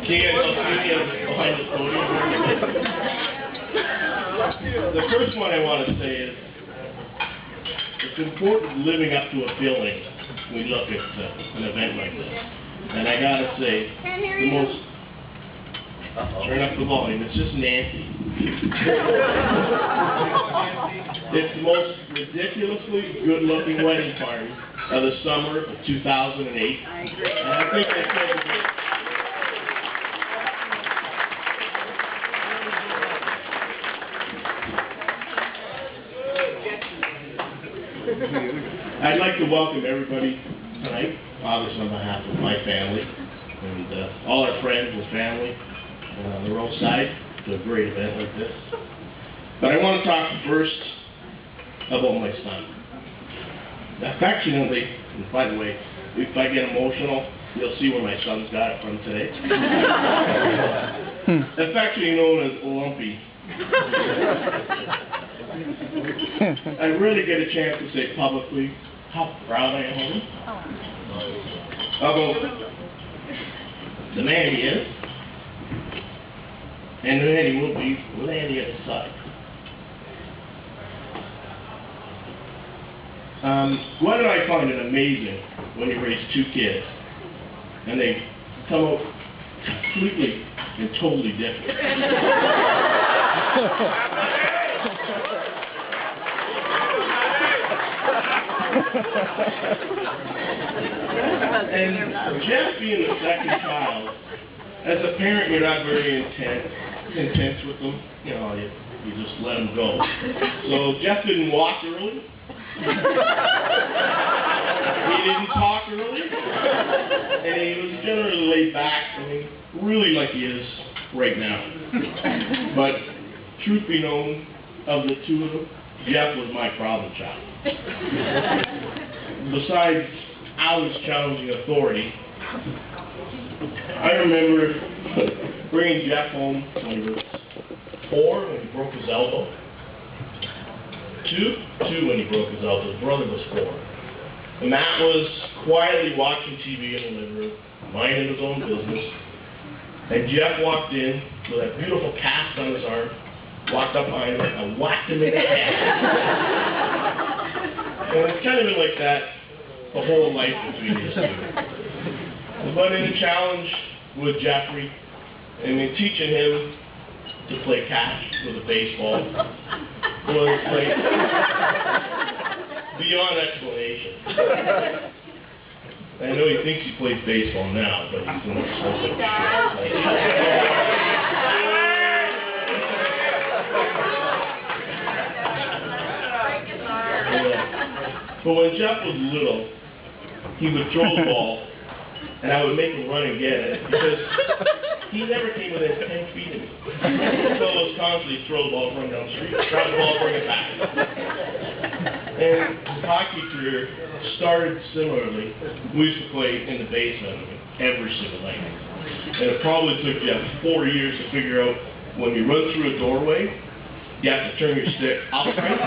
behind the podium. The first one I want to say is, it's important living up to a billing when we look at an event like this. And I gotta say, the most, turn up the volume, it's just Nancy. It's the most ridiculously good-looking wedding party of the summer of 2008. I agree. And I think that's very good. I'd like to welcome everybody tonight, obviously on behalf of my family and all our friends and family on the roadside to a great event like this. But I want to talk first about my son. Affectionately, and by the way, if I get emotional, you'll see where my son's got it from today. Affectionately known as Lumpy. I really get a chance to say publicly how proud I am of him. About the man he is, and the man he will be when he at his side. Gwen and I find it amazing when you raise two kids, and they come out completely and totally different. And Jeff being the second child, as a parent, you're not very intense with them. You know, you just let them go. So Jeff didn't walk early. He didn't talk early. And he was generally laid back. I mean, really like he is right now. But truth be known, of the two of them, Jeff was my problem child. Besides Ali's challenging authority, I remember bringing Jeff home when he was 4, when he broke his elbow. 2 when he broke his elbow. His brother was 4. And Matt was quietly watching TV in the living room, minding his own business. And Jeff walked in with a beautiful cast on his arm, walked up behind him, and whacked him in the head. And it's kind of been like that the whole life between these two. But in the challenge with Jeffrey, I mean, teaching him to play catch with a baseball was like beyond explanation. I know he thinks he plays baseball now, but he's in the But when Jeff was little, he would throw the ball, and I would make him run and get it, because he never came within 10 feet of me. So it was constantly throw the ball, run down the street, drop the ball, bring it back. And his hockey career started similarly. We used to play in the basement every single night. And it probably took Jeff 4 years to figure out when you run through a doorway, you have to turn your stick upright.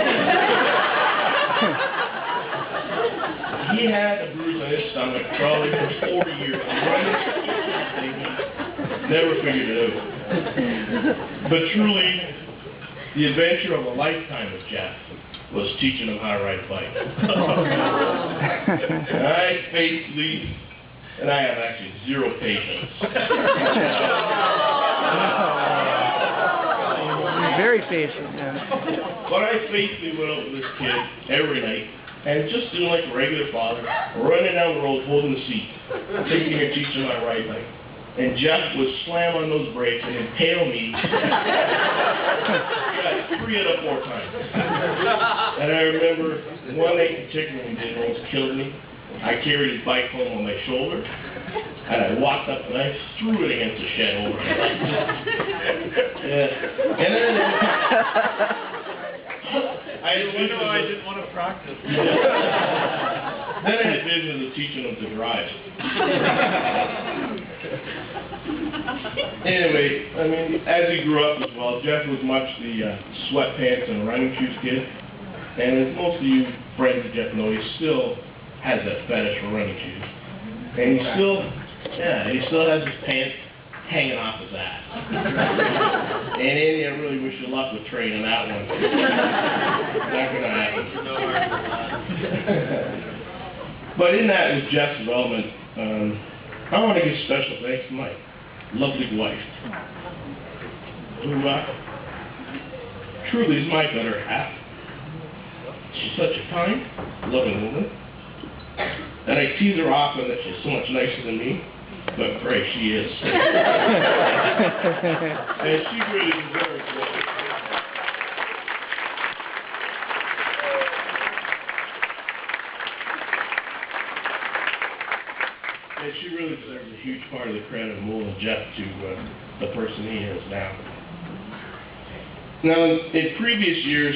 He had a bruise on his stomach probably for 4 years. Never figured it out. But truly, the adventure of a lifetime with Jeff was teaching him how to ride a bike. I faithfully, and I have actually 0 patience. Very patient, yeah. But I faithfully went out with this kid every night. And just doing like a regular father, running down the road, holding the seat, taking and teaching my right leg. And Jeff would slam on those brakes and impale me 3 out of 4 times. And I remember one night in particular when he did almost killed me. I carried his bike home on my shoulder, and I walked up and I threw it against the shed over. Yeah. And then I didn't want to practice. Yeah. Then I had visions of teaching him to drive. Anyway, I mean, as he grew up as well, Jeff was much the sweatpants and running shoes kid. And as most of you friends of Jeff know, he still has that fetish for running shoes. And he still has his pants hanging off his ass. And Andy, I really wish you luck with training that one. Not gonna happen. But in that was Jeff's development. I want to give special thanks to my lovely wife, who truly is my better half. She's such a kind, loving woman. And I tease her often that she's so much nicer than me, but pray she is. And she really deserves it. And she really deserves a huge part of the credit of molding Jeff to the person he is now. Now, in previous years,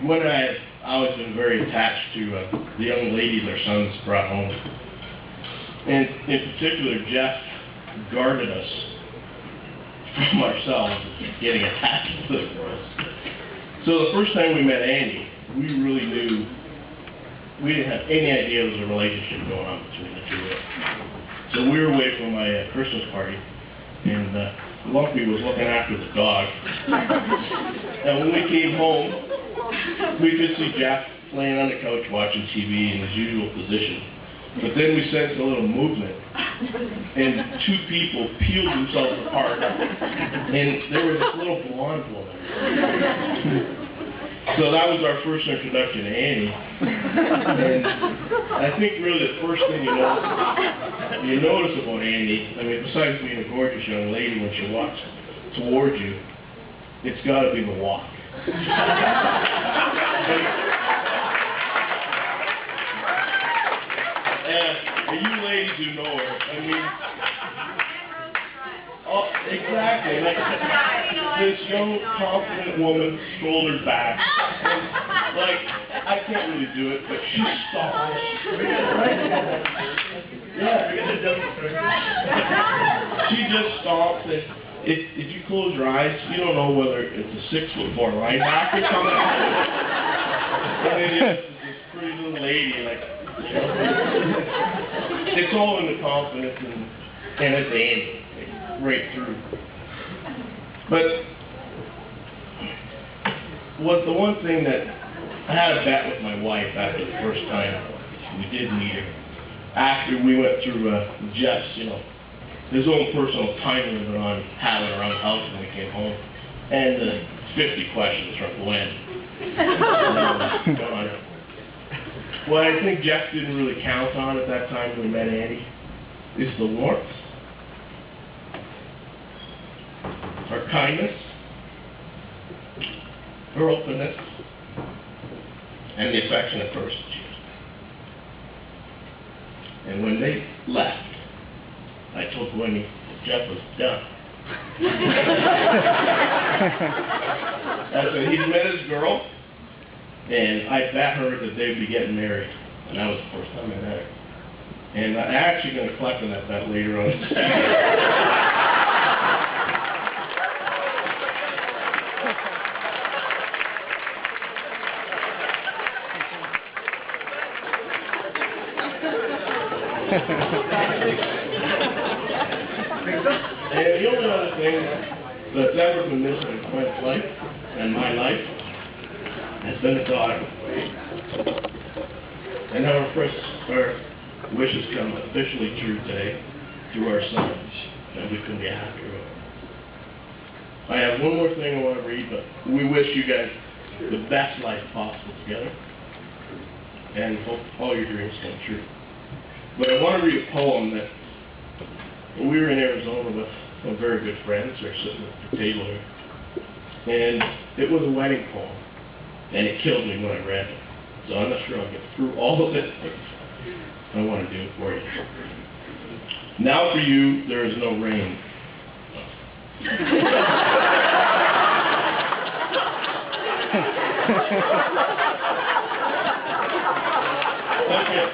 Gwen and I have always been very attached to the young ladies our sons brought home. And in particular, Jeff guarded us from ourselves getting attached to the girls. So the first time we met Andy, we really knew, we didn't have any idea there was a relationship going on between the two of us. So we were away from my Christmas party, and Lumpy was looking after the dog. And when we came home, we could see Jeff laying on the couch watching TV in his usual position. But then we sensed a little movement, and two people peeled themselves apart, and there was this little blonde woman. So that was our first introduction to Annie. And I think really the first thing you notice about Annie, I mean, besides being a gorgeous young lady when she walks towards you, it's got to be the walk. And you ladies who know her, I mean, oh, exactly. Like, this young, confident woman shoulders back. And, like, I can't really do it, but she stomps. Yeah. She just stomps, and if you close your eyes, you don't know whether it's a 6'4" linebacker coming out. And it is this pretty little lady, like, you know, it's all in the confidence, and it's Andy. Right through. But the one thing that I had a bet with my wife after the first time we did meet her, after we went through Jeff's, you know, his own personal time limit on having around the house when we came home, and the 50 questions from Gwen. What I think Jeff didn't really count on at that time when we met Andy is the warmth, her kindness, her openness, and the affectionate person she is. And when they left, I told Gwenny Jeff was done. I said he'd met his girl, and I bet her that they'd be getting married. And that was the first time I met her. And I'm actually going to collect on that bet later on. And the only other thing that's ever been missing in Gwen's life and my life has been a daughter. And our wishes come officially true today through our son, and we couldn't be happier with it. I have one more thing I want to read, but we wish you guys the best life possible together, and hope all your dreams come true. But I want to read a poem that we were in Arizona with some very good friends. They're sitting at the table here. And it was a wedding poem. And it killed me when I read it. So I'm not sure I'll get through all of it, but I want to do it for you. Now for you, there is no rain. Okay.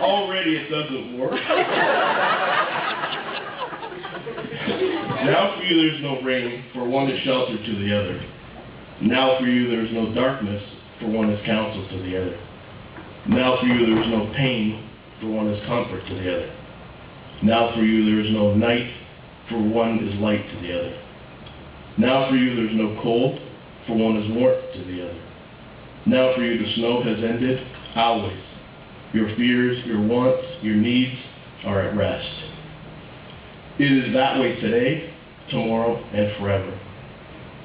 Already it doesn't work. Now for you there's no rain, for one is shelter to the other. Now for you there's no darkness, for one is counsel to the other. Now for you there's no pain, for one is comfort to the other. Now for you there is no night, for one is light to the other. Now for you there is no cold, for one is warmth to the other. Now for you the snow has ended, always. Your fears, your wants, your needs are at rest. It is that way today, tomorrow, and forever.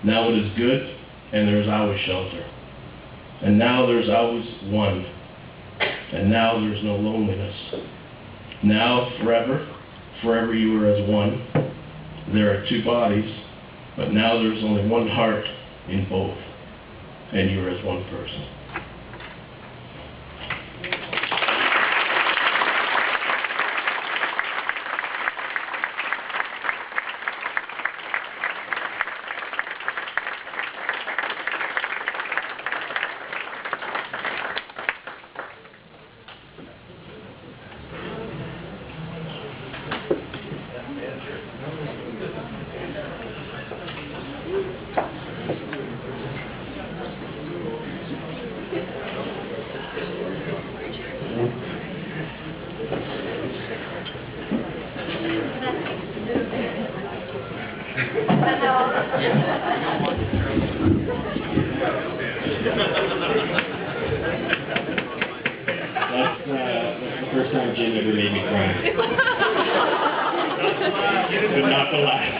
Now it is good, and there is always shelter. And now there is always one. And now there is no loneliness. Now, forever, forever you are as one. There are two bodies, but now there is only one heart in both. And you are as one person. That's the first time Jim ever made me cry. But not the last.